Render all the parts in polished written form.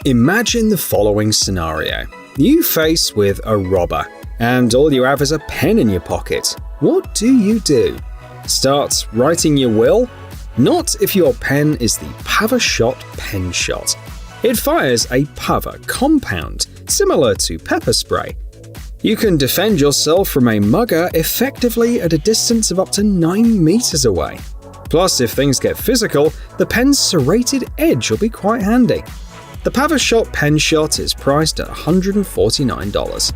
Imagine the following scenario. You face with a robber, and all you have is a pen in your pocket. What do? Start writing your will? Not if your pen is the Pava-Shot pen shot. It fires a Pava compound, similar to pepper spray. You can defend yourself from a mugger effectively at a distance of up to 9 meters away. Plus, if things get physical, the pen's serrated edge will be quite handy. The Pava-Shot pen shot is priced at $149.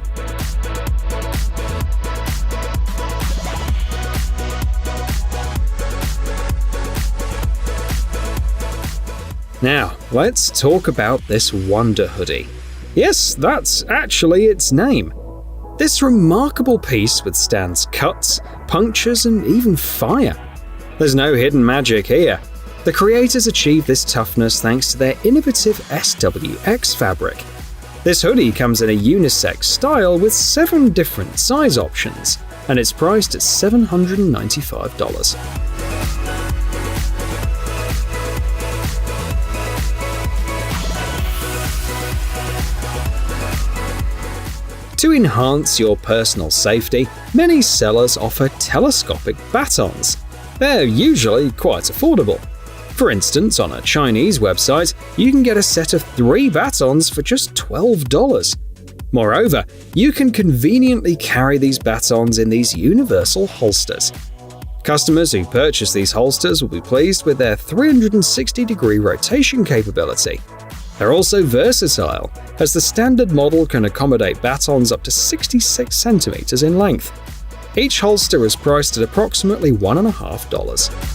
Now, let's talk about this Wonder Hoodie. Yes, that's actually its name. This remarkable piece withstands cuts, punctures, and even fire. There's no hidden magic here. The creators achieved this toughness thanks to their innovative SWX fabric. This hoodie comes in a unisex style with 7 different size options, and it's priced at $795. To enhance your personal safety, many sellers offer telescopic batons. They're usually quite affordable. For instance, on a Chinese website, you can get a set of 3 batons for just $12. Moreover, you can conveniently carry these batons in these universal holsters. Customers who purchase these holsters will be pleased with their 360-degree rotation capability. They're also versatile, as the standard model can accommodate batons up to 66 centimeters in length. Each holster is priced at approximately $1.50.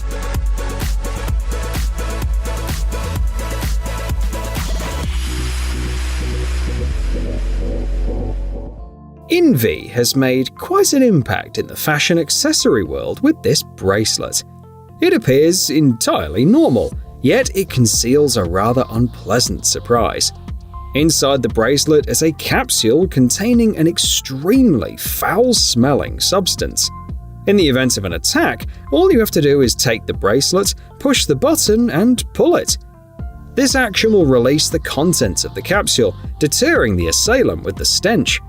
Envy has made quite an impact in the fashion accessory world with this bracelet. It appears entirely normal, yet it conceals a rather unpleasant surprise. Inside the bracelet is a capsule containing an extremely foul-smelling substance. In the event of an attack, all you have to do is take the bracelet, push the button, and pull it. This action will release the contents of the capsule, deterring the assailant with the stench.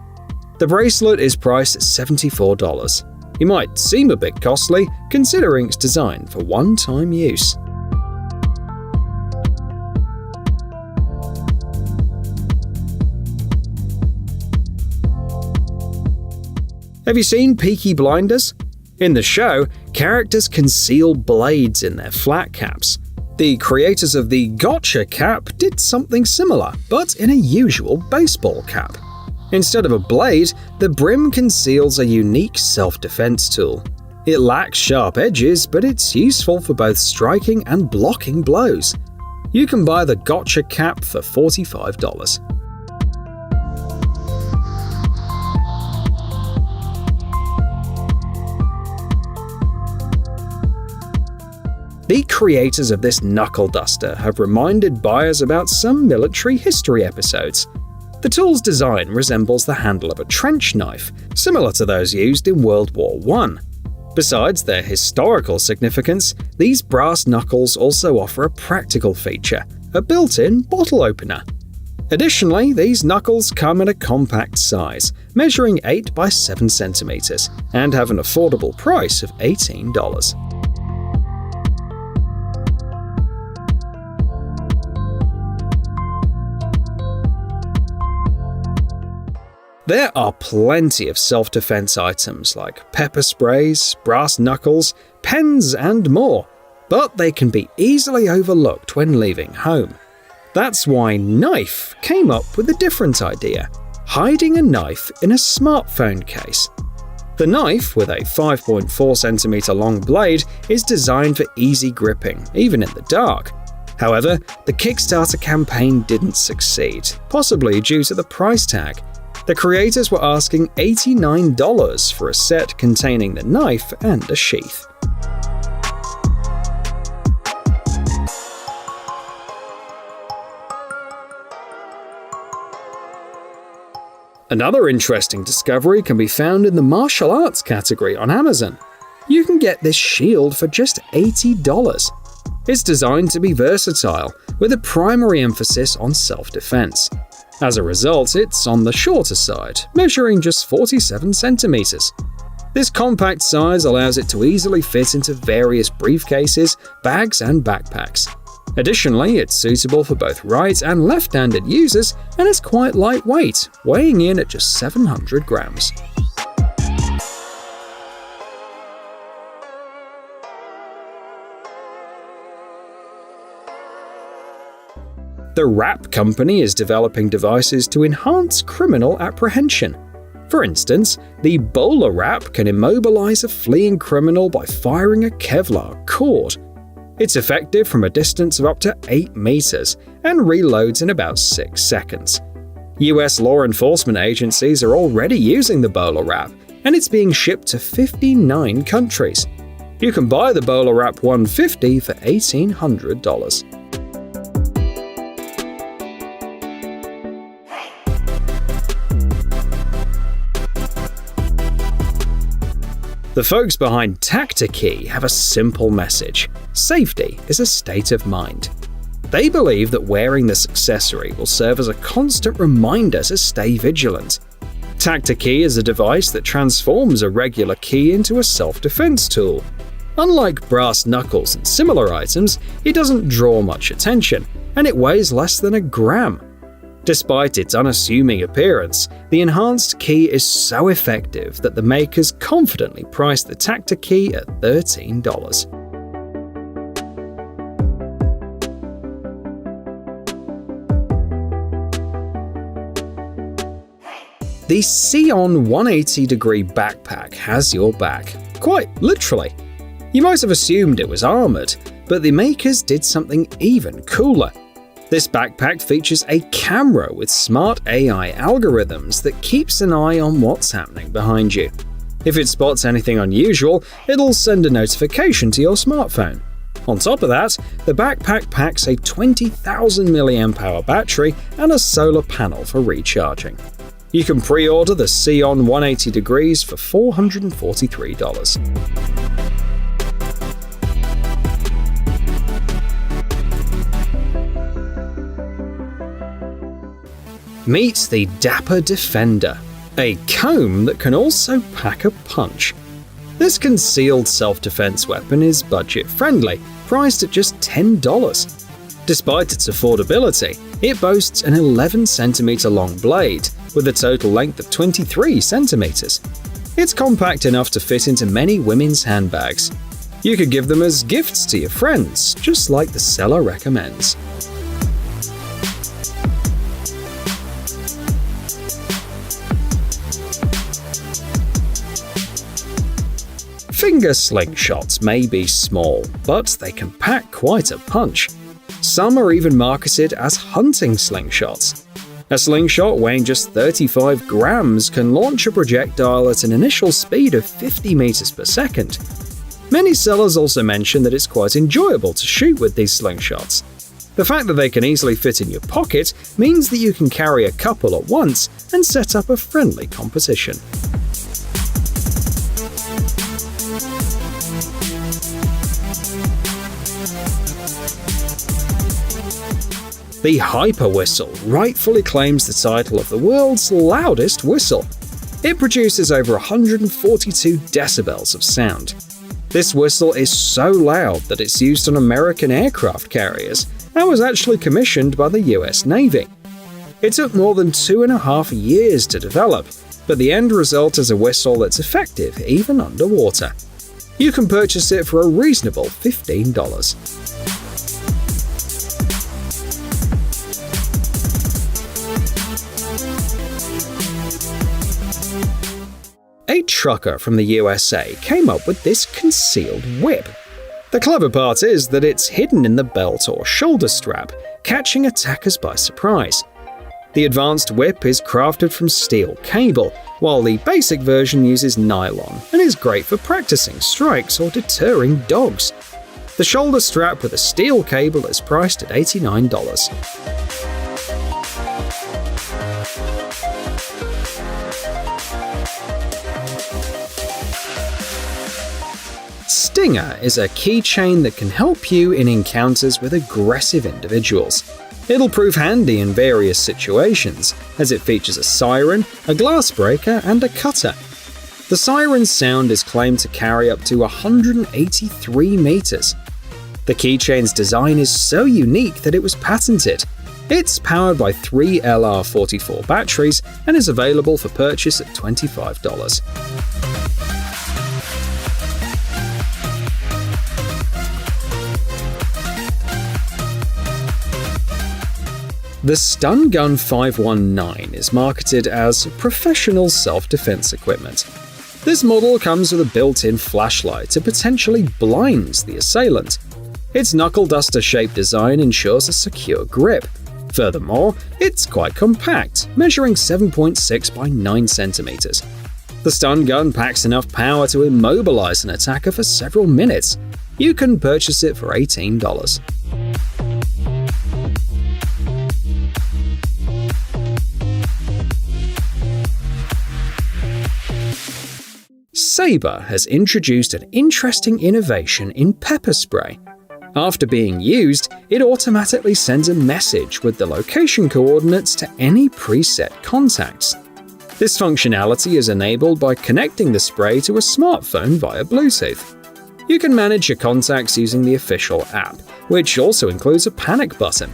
The bracelet is priced at $74. It might seem a bit costly, considering it's designed for one-time use. Have you seen Peaky Blinders? In the show, characters conceal blades in their flat caps. The creators of the gotcha cap did something similar, but in a usual baseball cap. Instead of a blade, the brim conceals a unique self-defense tool. It lacks sharp edges, but it's useful for both striking and blocking blows. You can buy the gotcha cap for $45. The creators of this knuckle duster have reminded buyers about some military history episodes. The tool's design resembles the handle of a trench knife, similar to those used in World War I. Besides their historical significance, these brass knuckles also offer a practical feature, a built-in bottle opener. Additionally, these knuckles come in a compact size, measuring 8 by 7 centimeters, and have an affordable price of $18. There are plenty of self-defense items like pepper sprays, brass knuckles, pens, and more, but they can be easily overlooked when leaving home. That's why Knife came up with a different idea: hiding a knife in a smartphone case. The knife, with a 5.4 cm long blade, is designed for easy gripping, even in the dark. However, the Kickstarter campaign didn't succeed, possibly due to the price tag. The creators were asking $89 for a set containing the knife and a sheath. Another interesting discovery can be found in the martial arts category on Amazon. You can get this shield for just $80. It's designed to be versatile, with a primary emphasis on self-defense. As a result, it's on the shorter side, measuring just 47 centimeters. This compact size allows it to easily fit into various briefcases, bags, and backpacks. Additionally, it's suitable for both right and left-handed users, and it's quite lightweight, weighing in at just 700 grams. The Wrap Company is developing devices to enhance criminal apprehension. For instance, the bowler wrap can immobilize a fleeing criminal by firing a Kevlar cord. It's effective from a distance of up to 8 meters and reloads in about 6 seconds. US law enforcement agencies are already using the bowler wrap, and it's being shipped to 59 countries. You can buy the bowler wrap 150 for $1,800. The folks behind Tech-Nology have a simple message: safety is a state of mind. They believe that wearing this accessory will serve as a constant reminder to stay vigilant. Tech-Nology is a device that transforms a regular key into a self-defense tool. Unlike brass knuckles and similar items, it doesn't draw much attention, and it weighs less than a gram. Despite its unassuming appearance, the enhanced key is so effective that the makers confidently priced the Tech-Nology at $13. The Xeon 180-degree backpack has your back, quite literally. You might have assumed it was armored, but the makers did something even cooler. This backpack features a camera with smart AI algorithms that keeps an eye on what's happening behind you. If it spots anything unusual, it'll send a notification to your smartphone. On top of that, the backpack packs a 20,000 mAh battery and a solar panel for recharging. You can pre-order the Xeon 180 degrees for $443. Meet the Dapper Defender, a comb that can also pack a punch. This concealed self-defense weapon is budget-friendly, priced at just $10. Despite its affordability, it boasts an 11cm long blade, with a total length of 23 centimeters. It's compact enough to fit into many women's handbags. You could give them as gifts to your friends, just like the seller recommends. Finger slingshots may be small, but they can pack quite a punch. Some are even marketed as hunting slingshots. A slingshot weighing just 35 grams can launch a projectile at an initial speed of 50 meters per second. Many sellers also mention that it's quite enjoyable to shoot with these slingshots. The fact that they can easily fit in your pocket means that you can carry a couple at once and set up a friendly competition. The Hyper Whistle rightfully claims the title of the world's loudest whistle. It produces over 142 decibels of sound. This whistle is so loud that it's used on American aircraft carriers and was actually commissioned by the US Navy. It took more than 2.5 years to develop, but the end result is a whistle that's effective even underwater. You can purchase it for a reasonable $15. A trucker from the USA came up with this concealed whip. The clever part is that it's hidden in the belt or shoulder strap, catching attackers by surprise. The advanced whip is crafted from steel cable, while the basic version uses nylon and is great for practicing strikes or deterring dogs. The shoulder strap with a steel cable is priced at $89. Stinger is a keychain that can help you in encounters with aggressive individuals. It'll prove handy in various situations, as it features a siren, a glass breaker, and a cutter. The siren's sound is claimed to carry up to 183 meters. The keychain's design is so unique that it was patented. It's powered by 3 LR44 batteries and is available for purchase at $25. The Stun Gun 519 is marketed as professional self-defense equipment. This model comes with a built-in flashlight to potentially blind the assailant. Its knuckle duster-shaped design ensures a secure grip. Furthermore, it's quite compact, measuring 7.6 by 9 centimeters. The stun gun packs enough power to immobilize an attacker for several minutes. You can purchase it for $18. Sabre has introduced an interesting innovation in pepper spray. After being used, it automatically sends a message with the location coordinates to any preset contacts. This functionality is enabled by connecting the spray to a smartphone via Bluetooth. You can manage your contacts using the official app, which also includes a panic button.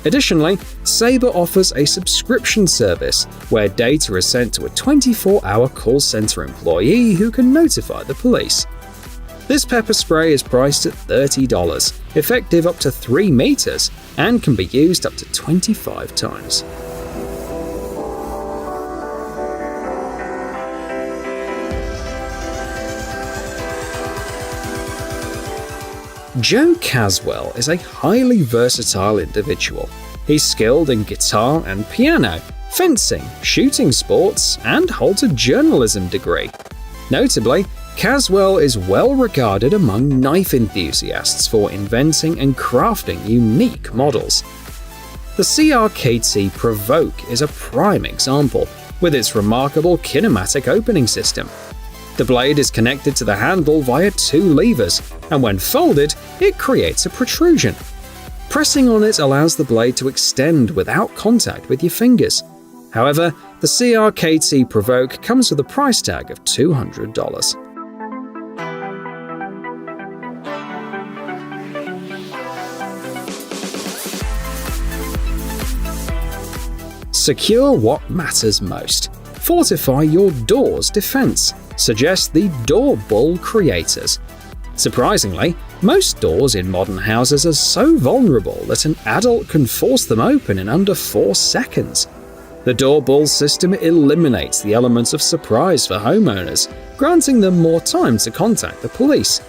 Additionally, Sabre offers a subscription service where data is sent to a 24-hour call center employee who can notify the police. This pepper spray is priced at $30, effective up to 3 meters, and can be used up to 25 times. Joe Caswell is a highly versatile individual. He's skilled in guitar and piano, fencing, shooting sports, and holds a journalism degree. Notably, Caswell is well regarded among knife enthusiasts for inventing and crafting unique models. The CRKT Provoke is a prime example, with its remarkable kinematic opening system. The blade is connected to the handle via 2 levers, and when folded, it creates a protrusion. Pressing on it allows the blade to extend without contact with your fingers. However, the CRKT Provoke comes with a price tag of $200. Secure what matters most. Fortify your door's defense, suggest the Door Bull creators. Surprisingly, most doors in modern houses are so vulnerable that an adult can force them open in under 4 seconds. The Door Bull system eliminates the element of surprise for homeowners, granting them more time to contact the police.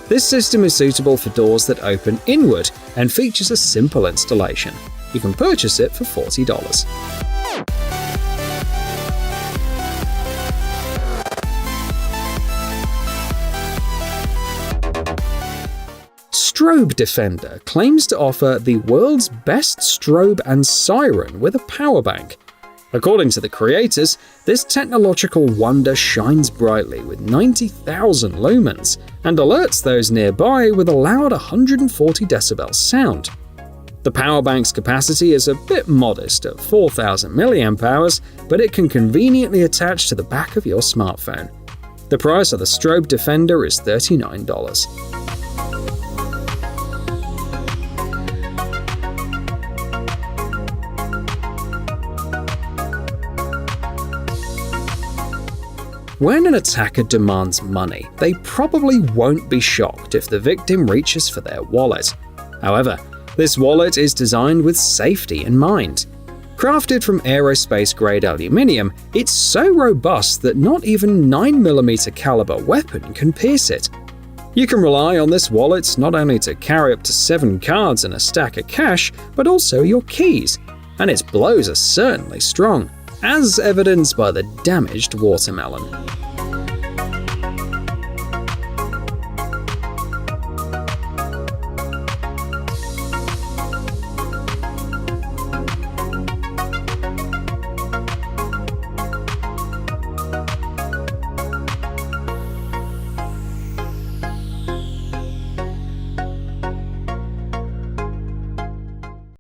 This system is suitable for doors that open inward and features a simple installation. You can purchase it for $40. Strobe Defender claims to offer the world's best strobe and siren with a power bank. According to the creators, this technological wonder shines brightly with 90,000 lumens and alerts those nearby with a loud 140 decibel sound. The power bank's capacity is a bit modest at 4,000 mAh, but it can conveniently attach to the back of your smartphone. The price of the Strobe Defender is $39. When an attacker demands money, they probably won't be shocked if the victim reaches for their wallet. However, this wallet is designed with safety in mind. Crafted from aerospace-grade aluminium, it's so robust that not even 9mm caliber weapon can pierce it. You can rely on this wallet not only to carry up to 7 cards and a stack of cash, but also your keys, and its blows are certainly strong, as evidenced by the damaged watermelon.